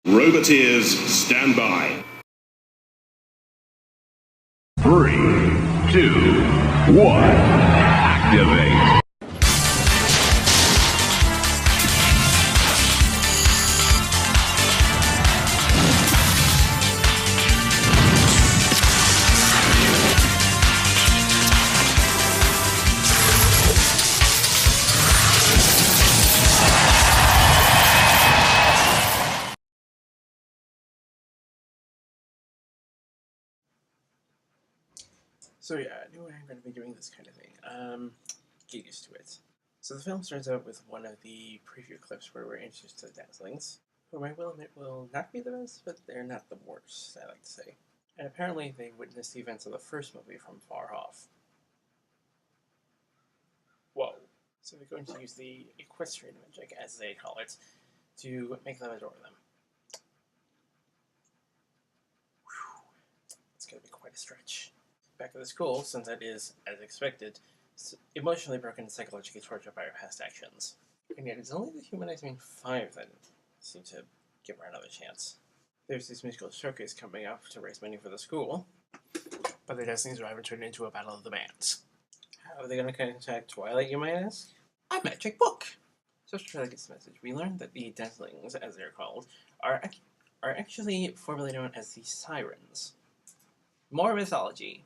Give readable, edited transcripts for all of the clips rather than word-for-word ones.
Roboteers, stand by. 3, 2, 1, activate. So yeah, I knew I'm going to be doing this kind of thing. Get used to it. So the film starts out with one of the preview clips where we're introduced to the Dazzlings, whom I will admit will not be the best, but they're not the worst, I like to say. And apparently they witnessed the events of the first movie from far off. Whoa. So they're going to use the Equestrian magic, as they call it, to make them adore them. Whew. It's going to be quite a stretch. Back at the school, since that is, as expected, emotionally broken and psychologically tortured by her past actions. And yet it's only the humanizing 5 that seem to give her another chance. There's this musical showcase coming up to raise money for the school, but the Dazzlings arrive and turn into a battle of the bands. How are they going to contact Twilight, you might ask? A magic book! So to try to get this message, we learned that the Dazzlings, as they're called, are actually formerly known as the Sirens. More mythology.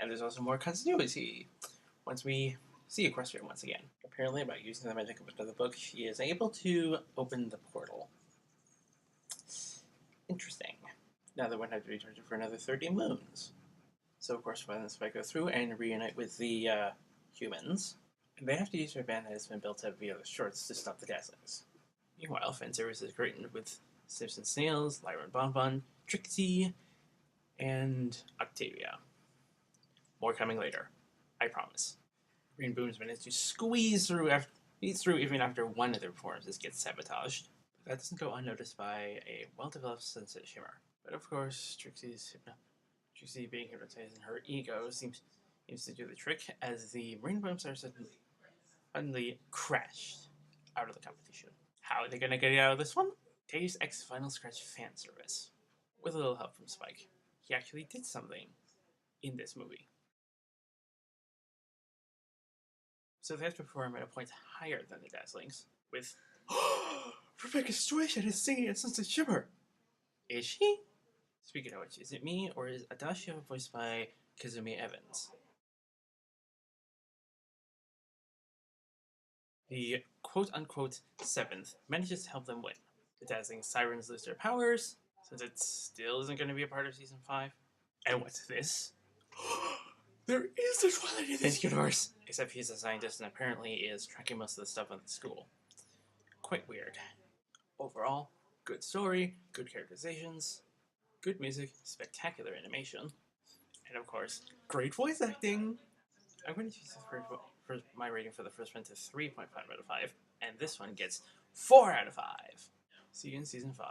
And there's also more continuity once we see Equestria once again. Apparently, by using the magic of another book, she is able to open the portal. Interesting. Now they won't have to return for another 30 moons. So, of course, when Spike go through and reunite with the humans, they have to use their band that has been built up via the shorts to stop the Dazzlings. Meanwhile, fan service is great with Simpson Snails, Lyra and Bonbon, Trixie, and Octavia. More coming later, I promise. Green Boom's managed to squeeze through even after one of their performances gets sabotaged. But that doesn't go unnoticed by a well-developed sense of humor. But of course, Trixie being hypnotized in her ego seems to do the trick as the Marine Booms are suddenly crashed out of the competition. How are they going to get out of this one? Deus Ex Final Scratch fan service. With a little help from Spike. He actually did something in this movie. So they have to perform at a point higher than the Dazzlings, with Rebecca Stewart is singing at Sunset Shimmer! Is she? Speaking of which, is it me, or is Adagio voiced by Kazumi Evans? The quote-unquote 7th manages to help them win. The Dazzling Sirens lose their powers, since it still isn't going to be a part of Season 5. And what's this? There is a Twilight in this universe! Except he's a scientist and apparently is tracking most of the stuff at the school. Quite weird. Overall, good story, good characterizations, good music, spectacular animation, and of course, great voice acting! I'm going to choose my rating for the first one to 3.5 out of 5, and this one gets 4 out of 5. See you in Season 5.